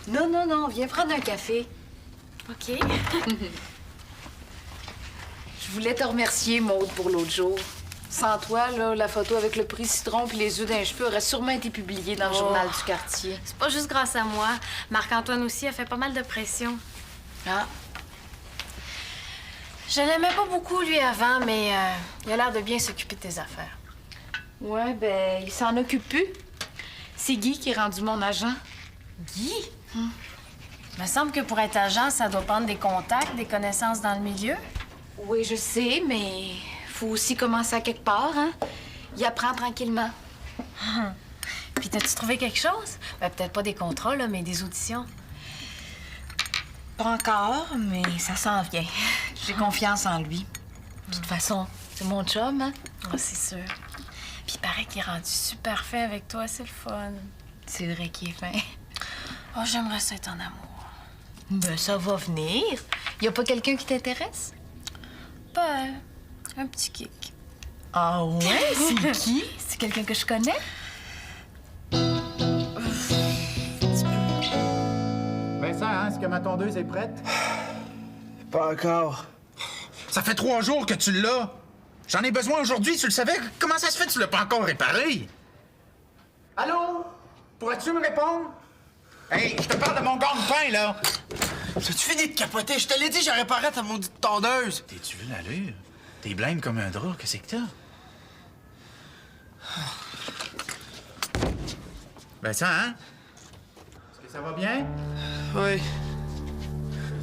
Non, non, non, viens prendre un café. OK. Je voulais te remercier, Maude, pour l'autre jour. Sans toi, là, la photo avec le prix citron puis les œufs d'un cheveu aurait sûrement été publiée dans le journal du quartier. C'est pas juste grâce à moi. Marc-Antoine aussi a fait pas mal de pression. Ah, Je l'aimais pas beaucoup, lui, avant, mais il a l'air de bien s'occuper de tes affaires. ouais, ben, il s'en occupe plus. C'est Guy qui est rendu mon agent. Guy? Il me semble que pour être agent, ça doit prendre des contacts, des connaissances dans le milieu. Oui, je sais, mais faut aussi commencer à quelque part, hein? Il apprend tranquillement. Puis t'as-tu trouvé quelque chose? Ben, peut-être pas des contrats, là, mais des auditions. Pas encore, mais ça s'en vient. J'ai confiance en lui. De toute façon, c'est mon chum, hein? Ah, c'est sûr. Puis il paraît qu'il est rendu super fin avec toi, c'est le fun. C'est vrai qu'il est fin. Oh, j'aimerais ça être en amour. Ben, ça va venir. Y a pas quelqu'un qui t'intéresse? Ben, un petit kick. Ah ouais? C'est qui? C'est quelqu'un que je connais? Vincent, hein, est-ce que ma tondeuse est prête? Pas encore. Ça fait 3 jours que tu l'as. J'en ai besoin aujourd'hui, tu le savais? Comment ça se fait que tu l'as pas encore réparé? Allô? Pourrais-tu me répondre? Hey, je te parle de mon gagne-pain, là! T'as-tu fini de capoter? Je te l'ai dit, j'ai réparé ta maudite tondeuse. T'es-tu vu l'allure? T'es blême comme un drap, qu'est-ce que t'as? Vincent, hein? Est-ce que ça va bien? Oui.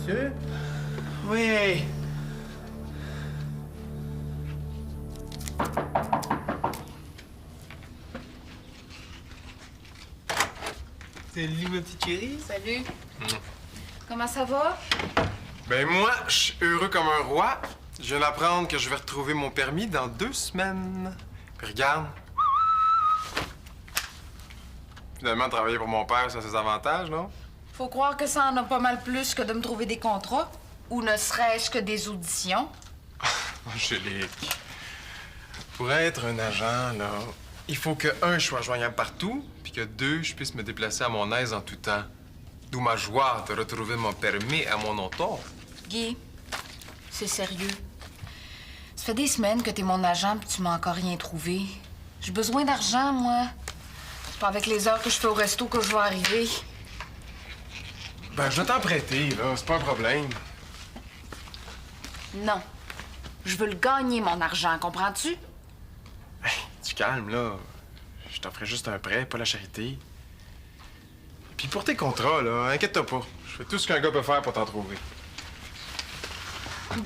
Sûr? Oui. Salut, ma petite chérie. Salut. Comment ça va? Ben moi, je suis heureux comme un roi. Je viens d'apprendre que je vais retrouver mon permis dans 2 semaines. Puis regarde. Finalement, travailler pour mon père, ça a ses avantages, non? Faut croire que ça en a pas mal plus que de me trouver des contrats. Ou ne serait-ce que des auditions. Angélique. Pour être un agent, là, il faut que, 1, je sois joignable partout, puis que 2, je puisse me déplacer à mon aise en tout temps. D'où ma joie de retrouver mon permis à mon auto. Guy, c'est sérieux. Ça fait des semaines que t'es mon agent puis tu m'as encore rien trouvé. J'ai besoin d'argent, moi. C'est pas avec les heures que je fais au resto que je vais arriver. Ben, je vais t'en prêter, là, c'est pas un problème. Non. Je veux le gagner, mon argent, comprends-tu? Hey, tu calmes, là. Je t'offrais juste un prêt, pas la charité. Puis pour tes contrats, là, inquiète-toi pas. Je fais tout ce qu'un gars peut faire pour t'en trouver.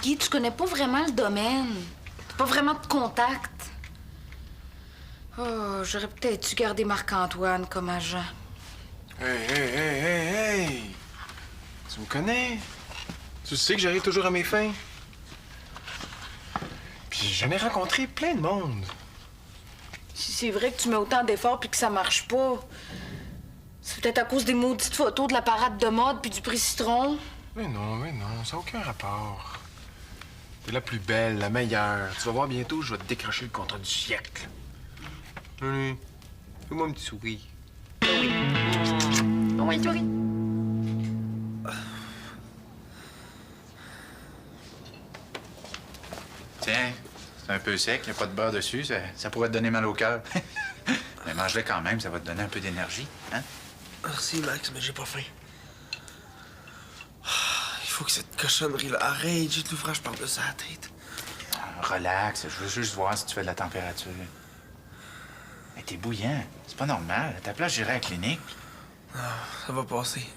Guy, tu connais pas vraiment le domaine. T'as pas vraiment de contact. Oh, j'aurais peut-être dû garder Marc-Antoine comme agent. Hey! Tu me connais? Tu sais que j'arrive toujours à mes fins. Puis j'en ai rencontré plein de monde. Si c'est vrai que tu mets autant d'efforts puis que ça marche pas, c'est peut-être à cause des maudites photos de la parade de mode puis du prix citron. Mais non, ça n'a aucun rapport. T'es la plus belle, la meilleure. Tu vas voir bientôt, je vais te décrocher le contrat du siècle. Allez, fais-moi un petit sourire. Oui, oui. Tiens, c'est un peu sec, il n'y a pas de beurre dessus, ça pourrait te donner mal au cœur. Mais mange-le quand même, ça va te donner un peu d'énergie, hein? Merci, Max, mais j'ai pas faim. Il faut que cette cochonnerie-là arrête. J'ai de l'ouvrage par-dessus la tête. Relax, je veux juste voir si tu fais de la température. Mais t'es bouillant, c'est pas normal. À ta place, j'irai à la clinique. Non, ça va passer.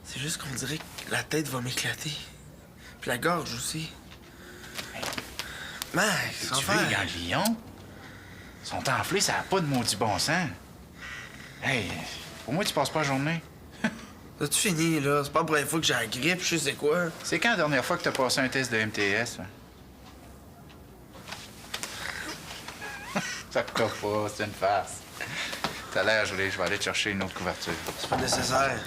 C'est juste qu'on dirait que la tête va m'éclater. Puis la gorge aussi. Max, Tu veux les ganglions? Ils sont enflés, ça n'a pas de maudit bon sens. Hey, au moins tu passes pas la journée. T'as-tu fini, là? C'est pas la première fois que j'ai la grippe, je sais quoi. C'est quand la dernière fois que t'as passé un test de MTS? Ça te colle pas, c'est une farce. T'as l'air gelé, je vais aller te chercher une autre couverture. C'est pas nécessaire.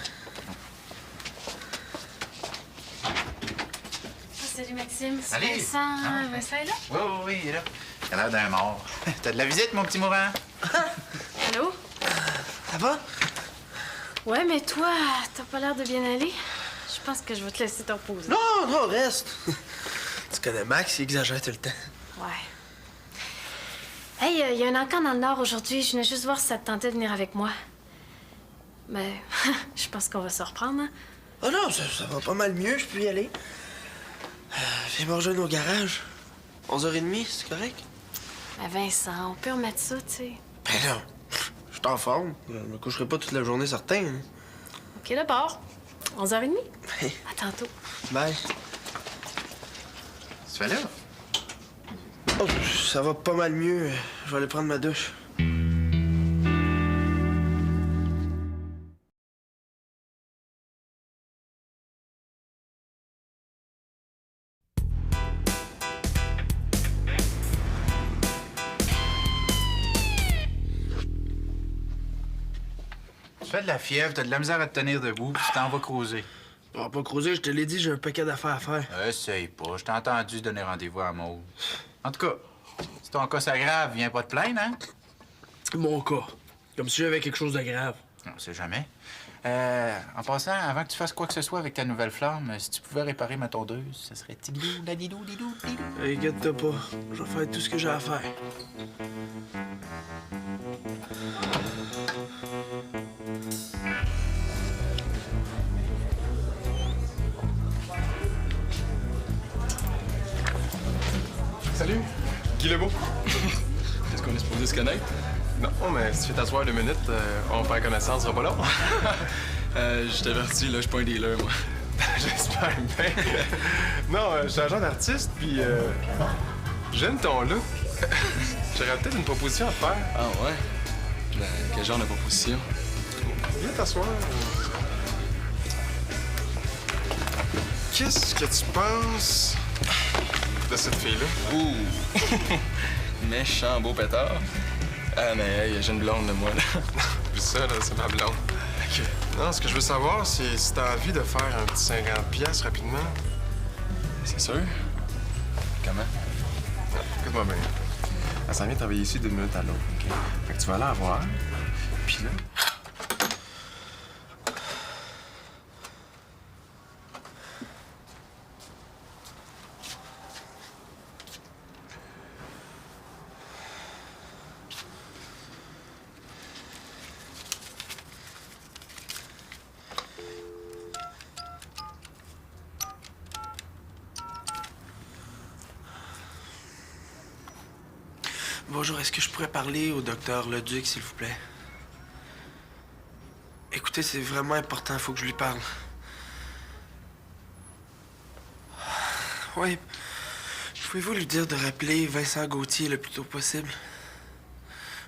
Salut, Maxime. C'est Salut. Vincent. Ah. Vincent est là? Oui, il est là. Il a l'air d'un mort. T'as de la visite, mon petit mourant? Allô? Ça va? Ouais, mais toi, t'as pas l'air de bien aller. Je pense que je vais te laisser te reposer. Non, non, reste. Tu connais Max, il exagère tout le temps. Ouais. Hey, y a un encamp dans le Nord aujourd'hui. Je venais juste voir si ça te tentait de venir avec moi. Mais je pense qu'on va se reprendre, hein? Oh non, ça va pas mal mieux, je peux y aller. Viens me rejoindre au garage. 11h30, c'est correct? Ben Vincent, on peut remettre ça, tu sais. Ben non, je suis en forme. Je me coucherai pas toute la journée, certain. Hein. OK, d'abord. 11h30. À tantôt. Bye. Tu fais là? Oh, ça va pas mal mieux. Je vais aller prendre ma douche. Tu fais de la fièvre, t'as de la misère à te tenir debout, puis tu t'en vas creuser. On va pas creuser, je te l'ai dit, j'ai un paquet d'affaires à faire. Essaye pas, je t'ai entendu donner rendez-vous à Maud. En tout cas, si ton cas s'aggrave, viens pas te plaindre, hein? Mon cas. Comme si j'avais quelque chose de grave. On sait jamais. En passant, avant que tu fasses quoi que ce soit avec ta nouvelle flamme, si tu pouvais réparer ma tondeuse, ça serait tidou, dadidou, didou, didou. Inquiète-toi pas, je vais faire tout ce que j'ai à faire. Salut, Guy Lebeau. Est-ce qu'on est supposé se connaître? Non, mais si tu fais t'asseoir 2 minutes, on fait connaissance, ce sera pas long. Je t'avertis, là, je suis pas un dealer, moi. J'espère bien. Non, je suis agent d'artiste, puis j'aime ton look. J'aurais peut-être une proposition à te faire. Ah ouais? Ben, quel genre de proposition? Viens t'asseoir. Qu'est-ce que tu penses de cette fille-là? Ouh! Méchant beau pétard. Ah, mais hey, j'ai une blonde de moi, là. Puis ça, là, c'est ma blonde. OK. Non, ce que je veux savoir, c'est si t'as envie de faire un petit 50$ rapidement. C'est sûr? Comment? Écoute-moi bien. Elle s'en vient travailler ici d'une minute à l'autre, OK? Fait que tu vas aller la voir, puis là... Bonjour, est-ce que je pourrais parler au docteur Leduc, s'il vous plaît? Écoutez, c'est vraiment important, il faut que je lui parle. Oui. Pouvez-vous lui dire de rappeler Vincent Gauthier le plus tôt possible?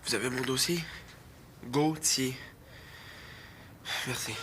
Vous avez mon dossier? Gauthier. Merci.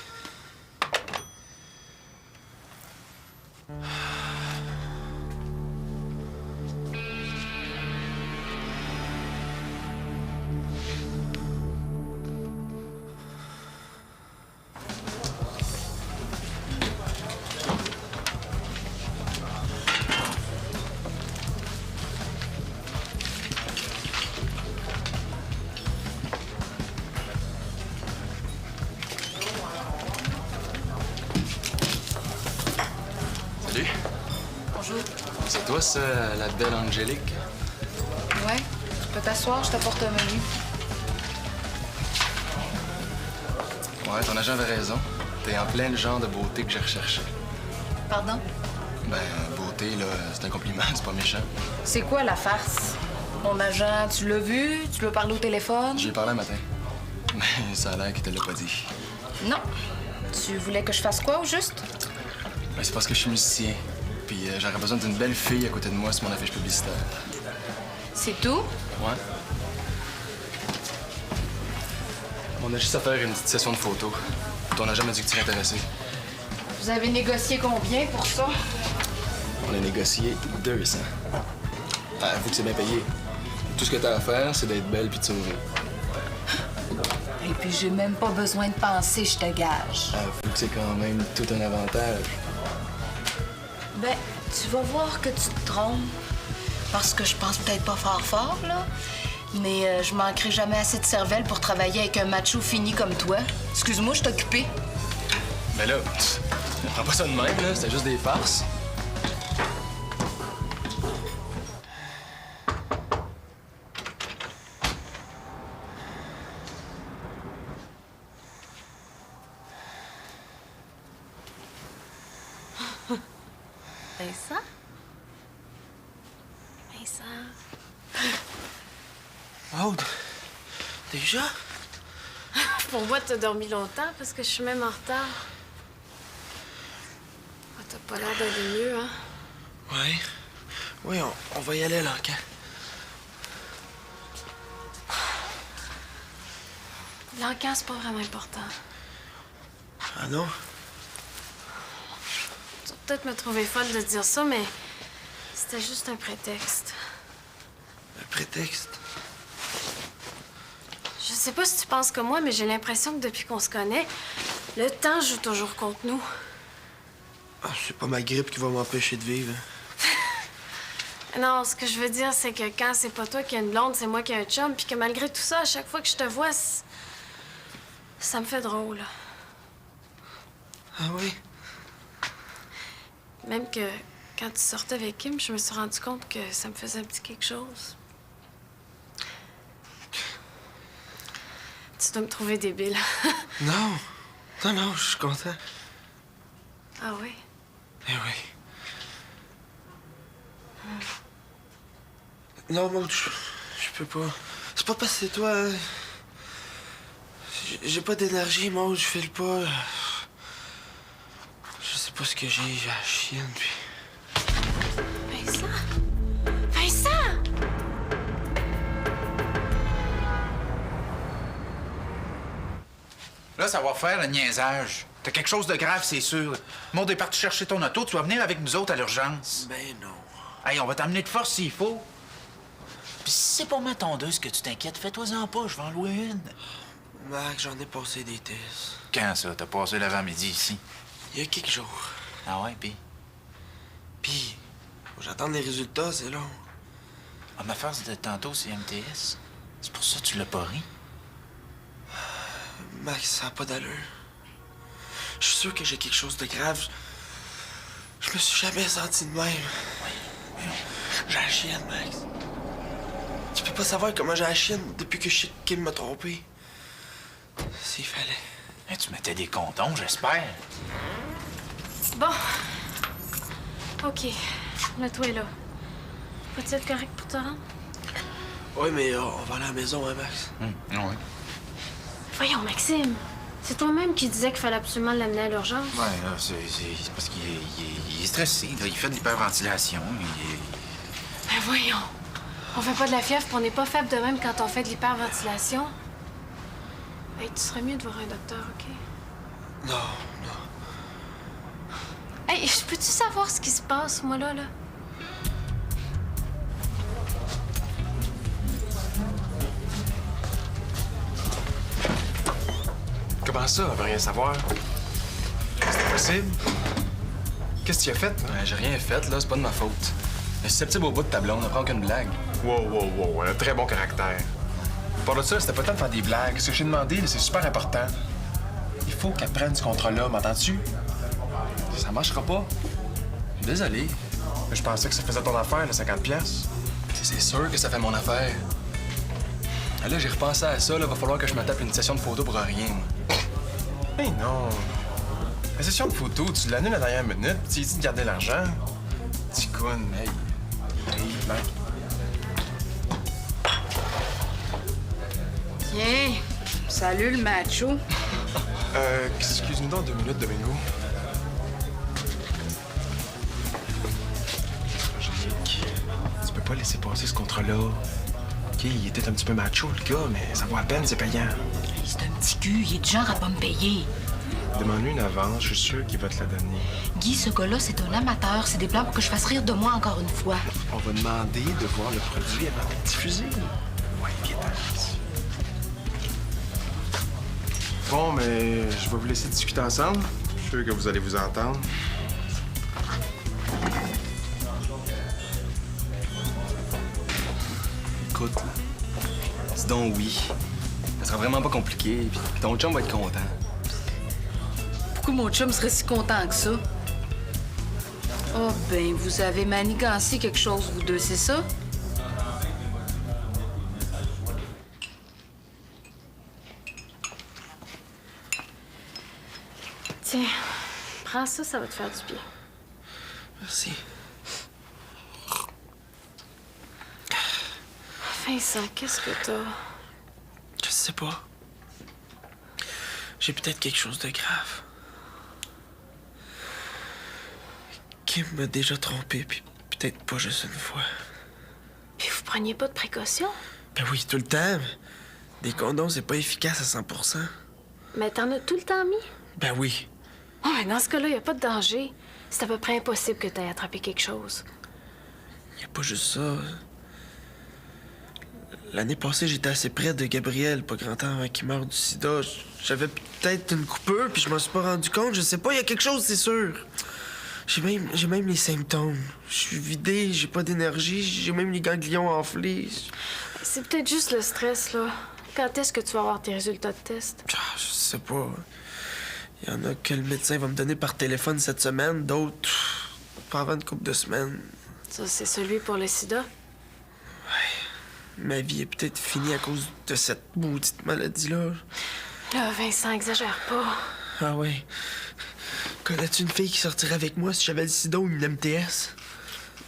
Salut. Bonjour. C'est toi, ça, la belle Angélique? Ouais, tu peux t'asseoir, je t'apporte un menu. Ouais, ton agent avait raison. T'es en plein le genre de beauté que j'ai recherché. Pardon? Ben, beauté, là, c'est un compliment, c'est pas méchant. C'est quoi la farce? Mon agent, tu l'as vu? Tu lui as parlé au téléphone? J'y ai parlé un matin. Mais ça a l'air qu'il te l'a pas dit. Non. Tu voulais que je fasse quoi, au juste? Ben, c'est parce que je suis musicien. Puis j'aurais besoin d'une belle fille à côté de moi sur mon affiche publicitaire. C'est tout? Ouais. On a juste à faire une petite session de photos. Ton agent m'a dit que tu serais intéressé. Vous avez négocié combien pour ça? On a négocié 200. Avoue que c'est bien payé. Tout ce que t'as à faire, c'est d'être belle puis de sourire. Et puis j'ai même pas besoin de penser, je te gage. Avoue que c'est quand même tout un avantage. Ben, tu vas voir que tu te trompes. Parce que je pense peut-être pas fort, là. Mais je manquerai jamais assez de cervelle pour travailler avec un macho fini comme toi. Excuse-moi, je suis occupée. Mais là, prends pas ça de même, là. C'était juste des farces. Vincent? Vincent? Maude, déjà? Pour moi, t'as dormi longtemps parce que je suis même en retard. Ah, t'as pas l'air d'aller mieux, hein? Ouais. Oui, on va y aller, Lancan. L'encan, c'est pas vraiment important. Ah non? Tu vas peut-être me trouver folle de dire ça, mais c'était juste un prétexte. Un prétexte? Je sais pas si tu penses comme moi, mais j'ai l'impression que depuis qu'on se connaît, le temps joue toujours contre nous. Ah, c'est pas ma grippe qui va m'empêcher de vivre. Non, ce que je veux dire, c'est que quand c'est pas toi qui as une blonde, c'est moi qui ai un chum, puis que malgré tout ça, à chaque fois que je te vois, ça me fait drôle. Ah oui? Même que quand tu sortais avec Kim, je me suis rendu compte que ça me faisait un petit quelque chose. Tu dois me trouver débile. Non. Non, non, je suis content. Ah oui? Eh oui. Non, Maud, je peux pas. C'est pas parce que c'est toi. Hein. J'ai pas d'énergie, Maud, je file pas. Je sais pas ce que j'ai la chienne, puis. Vincent? Vincent! Là, ça va faire le niaisage. T'as quelque chose de grave, c'est sûr. Maud est parti chercher ton auto, tu vas venir avec nous autres à l'urgence. Ben non. Hey, on va t'emmener de force s'il faut. Puis si c'est pour ma tondeuse que tu t'inquiètes, fais-toi-en pas, je vais en louer une. Mac, j'en ai passé des tests. Quand ça? T'as passé l'avant-midi ici? Il y a quelques jours. Ah ouais, pis? Puis, faut que j'attende les résultats, c'est long. Ah, ma farce de tantôt, c'est MTS. C'est pour ça que tu l'as pas ri? Max, ça a pas d'allure. Je suis sûr que j'ai quelque chose de grave. Je me suis jamais senti de même. J'ai la chienne, Max. Tu peux pas savoir comment j'ai la chienne depuis que je sais que Kim m'a trompé. S'il fallait. Hey, tu mettais des condons, j'espère. Bon. OK. Mets-toi là. Faut-il être correct pour te rendre? Oui, mais on va aller à la maison, hein, Max? Ouais. Voyons, Maxime. C'est toi-même qui disais qu'il fallait absolument l'amener à l'urgence. Ouais, là, c'est parce qu'il est stressé, là. Il fait de l'hyperventilation. Ben voyons. On fait pas de la fièvre, puis on n'est pas faible de même quand on fait de l'hyperventilation. Hey, tu serais mieux de voir un docteur, OK? Non, non. Hey, je peux-tu savoir ce qui se passe, moi, là? Comment ça, on veut rien savoir? C'est possible? Qu'est-ce que tu as fait, là? J'ai rien fait, là. C'est pas de ma faute. Elle est susceptible au bout de ta blonde. On prend aucune blague. Wow, un très bon caractère. Pour de ça, c'était pas le temps de faire des blagues. Ce que j'ai demandé, là, c'est super important. Il faut qu'elle prenne ce contrat-là, m'entends-tu? Ça marchera pas. Je suis désolé. Mais je pensais que ça faisait ton affaire, le 50$. C'est sûr que ça fait mon affaire. Ah, là, j'ai repensé à ça. Là, va falloir que je me tape une session de photo pour rien. Hey non. La session de photo, tu l'annules à la dernière minute, puis tu lui dis de garder l'argent. Petit con. Hey. Ben, Tiens, salut le macho. excuse-nous dans 2 minutes, Domingo. Angélique, tu peux pas laisser passer ce contrat-là. OK, il était un petit peu macho, le gars, mais ça vaut à peine, c'est payant. C'est un petit cul, il est du genre à pas me payer. Demande-lui une avance, je suis sûr qu'il va te la donner. Guy, ce gars-là, c'est un amateur. C'est des plans pour que je fasse rire de moi encore une fois. On va demander de voir le produit avant de diffuser. Ouais, viens ici. Bon, mais je vais vous laisser discuter ensemble. Je suis sûr que vous allez vous entendre. Écoute, donc oui. Ça sera vraiment pas compliqué, puis ton chum va être content. Pourquoi mon chum serait si content que ça? Oh ben, vous avez manigancé quelque chose, vous deux, c'est ça? Tiens, prends ça, ça va te faire du bien. Merci. Vincent, qu'est-ce que t'as? Je sais pas. J'ai peut-être quelque chose de grave. Kim m'a déjà trompé, puis peut-être pas juste une fois. Puis vous preniez pas de précautions? Ben oui, tout le temps. Des condoms, c'est pas efficace à 100%. Mais t'en as tout le temps mis? Ben oui. Oh, mais dans ce cas-là, y a pas de danger. C'est à peu près impossible que t'aies attrapé quelque chose. Y a pas juste ça. L'année passée, j'étais assez près de Gabriel, pas grand temps avant qu'il meure du sida. J'avais peut-être une coupure, puis je m'en suis pas rendu compte. Je sais pas, y a quelque chose, c'est sûr. J'ai même les symptômes. Je suis vidé, j'ai pas d'énergie, j'ai même les ganglions enflés. C'est peut-être juste le stress, là. Quand est-ce que tu vas avoir tes résultats de test? Ah, je sais pas. Il y en a que le médecin va me donner par téléphone cette semaine, d'autres pas avant une couple de semaines. Ça, c'est celui pour le sida? Ma vie est peut-être finie à cause de cette maudite maladie-là. Là, Vincent, exagère pas. Ah ouais. Connais-tu une fille qui sortirait avec moi si j'avais le sida ou une MTS?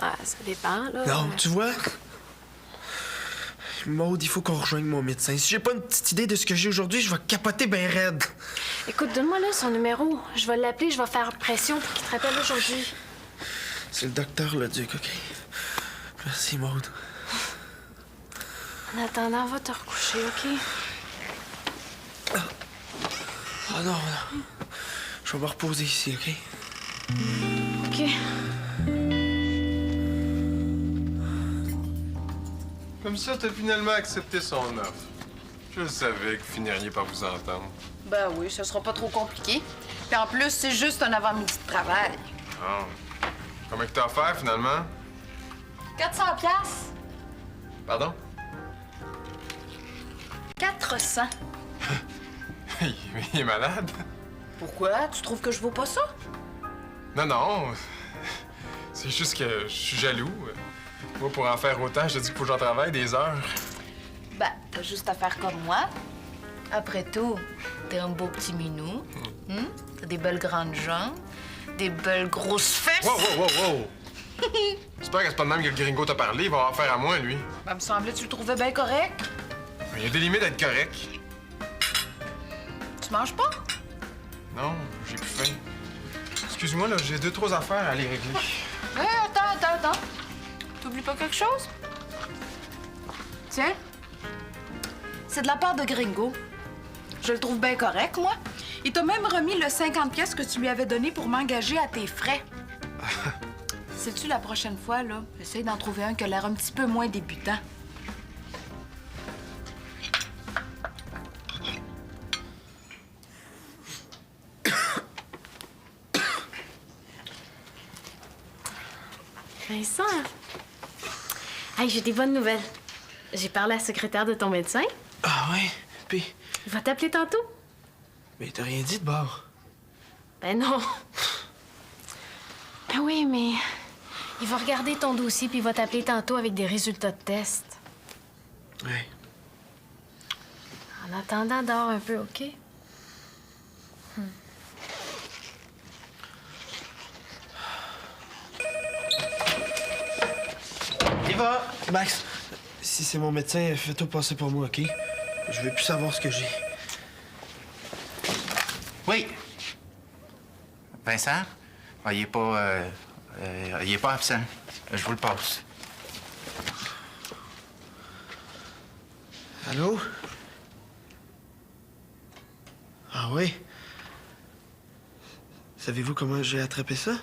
Ah, ça dépend, là. Non, tu vois? Maud, il faut qu'on rejoigne mon médecin. Si j'ai pas une petite idée de ce que j'ai aujourd'hui, je vais capoter ben raide. Écoute, donne-moi là son numéro. Je vais l'appeler, je vais faire pression pour qu'il te rappelle aujourd'hui. C'est le docteur Leduc, OK? Merci, Maud. En attendant, va te recoucher, OK? Oh non, non. Je vais me reposer ici, OK? OK. Comme ça, t'as finalement accepté son offre. Je savais que vous finiriez par vous entendre. Ben oui, ce sera pas trop compliqué. Puis en plus, c'est juste un avant-midi de travail. Ah. Combien que t'as offert, finalement? 400 piastres. Pardon? 400. Il est malade? Pourquoi? Tu trouves que je vaux pas ça? Non, non. C'est juste que je suis jaloux. Moi, pour en faire autant, je te dis qu'il faut que j'en travaille des heures. Ben, t'as juste à faire comme moi. Après tout, t'es un beau petit minou. T'as des belles grandes jambes, des belles grosses fesses. Wow, wow, wow, wow! J'espère que c'est pas de même que le gringo t'a parlé. Il va avoir affaire à moi, lui. Ben, me semblait que tu le trouvais bien correct. Il y a des limites d'être correct. Tu manges pas? Non, j'ai plus faim. Excuse-moi, là, j'ai 2-3 affaires à aller régler. Attends. T'oublies pas quelque chose? Tiens. C'est de la part de Gringo. Je le trouve bien correct, moi. Il t'a même remis le 50 pièces que tu lui avais donné pour m'engager à tes frais. Sais-tu, la prochaine fois, là, essaye d'en trouver un qui a l'air un petit peu moins débutant. Vincent! Hey, j'ai des bonnes nouvelles. J'ai parlé à la secrétaire de ton médecin. Ah ouais? Puis, Il va t'appeler tantôt. mais t'as rien dit de bord. Ben non. Ben oui, mais il va regarder ton dossier puis il va t'appeler tantôt avec des résultats de test. Ouais. En attendant, dors un peu, OK? Eva! Max, si c'est mon médecin, fais-toi passer pour moi, OK? Je veux plus savoir ce que j'ai. Oui. Vincent? Ah, il est pas absent. Je vous le passe. Allô? Ah oui? Savez-vous comment j'ai attrapé ça?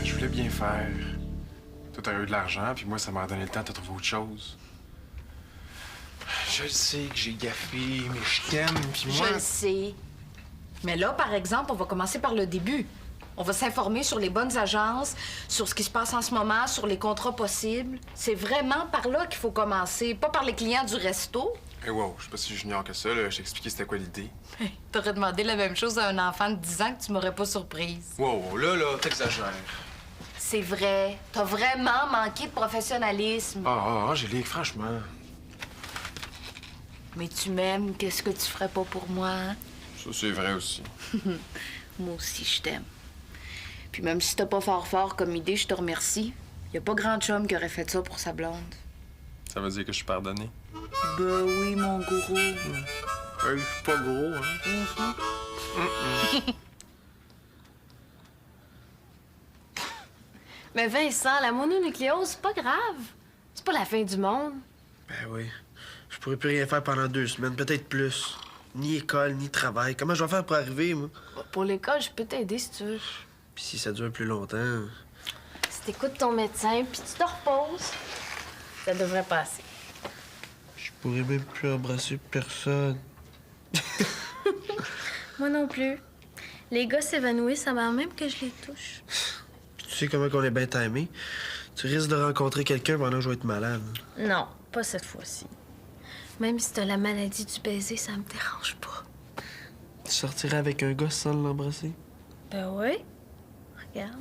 Je voulais bien faire. Toi, t'as eu de l'argent, puis moi, ça m'a donné le temps de trouver autre chose. Je le sais que j'ai gaffé, mais je t'aime, puis moi... Je le sais. Mais là, par exemple, on va commencer par le début. On va s'informer sur les bonnes agences, sur ce qui se passe en ce moment, sur les contrats possibles. C'est vraiment par là qu'il faut commencer, pas par les clients du resto. Eh wow, je sais pas si j'ignore que ça, là. Je t'ai expliqué c'était quoi l'idée. T'aurais demandé la même chose à un enfant de 10 ans que tu m'aurais pas surprise. Wow, là, t'exagères. C'est vrai. T'as vraiment manqué de professionnalisme. Angélique, franchement. Mais tu m'aimes, qu'est-ce que tu ferais pas pour moi? Hein? Ça, c'est vrai aussi. Moi aussi, je t'aime. Puis même si t'as pas fort comme idée, je te remercie. Y a pas grand chum qui aurait fait ça pour sa blonde. Ça veut dire que je suis pardonné? Ben oui, mon gourou. Je suis pas gros, hein? Mais Vincent, la mononucléose, c'est pas grave. C'est pas la fin du monde. Ben oui. Je pourrais plus rien faire pendant 2 semaines, peut-être plus. Ni école, ni travail. Comment je vais faire pour arriver, moi? Pour l'école, je peux t'aider si tu veux. Puis si ça dure plus longtemps... Si t'écoutes ton médecin puis tu te reposes, ça devrait passer. Je pourrais même plus embrasser personne. Moi non plus. Les gars s'évanouissent avant même que je les touche. Puis tu sais comment on est bien timé? Tu risques de rencontrer quelqu'un pendant que je vais être malade. Non, pas cette fois-ci. Même si t'as la maladie du baiser, ça me dérange pas. Tu sortirais avec un gars sans l'embrasser? Ben oui. Regarde.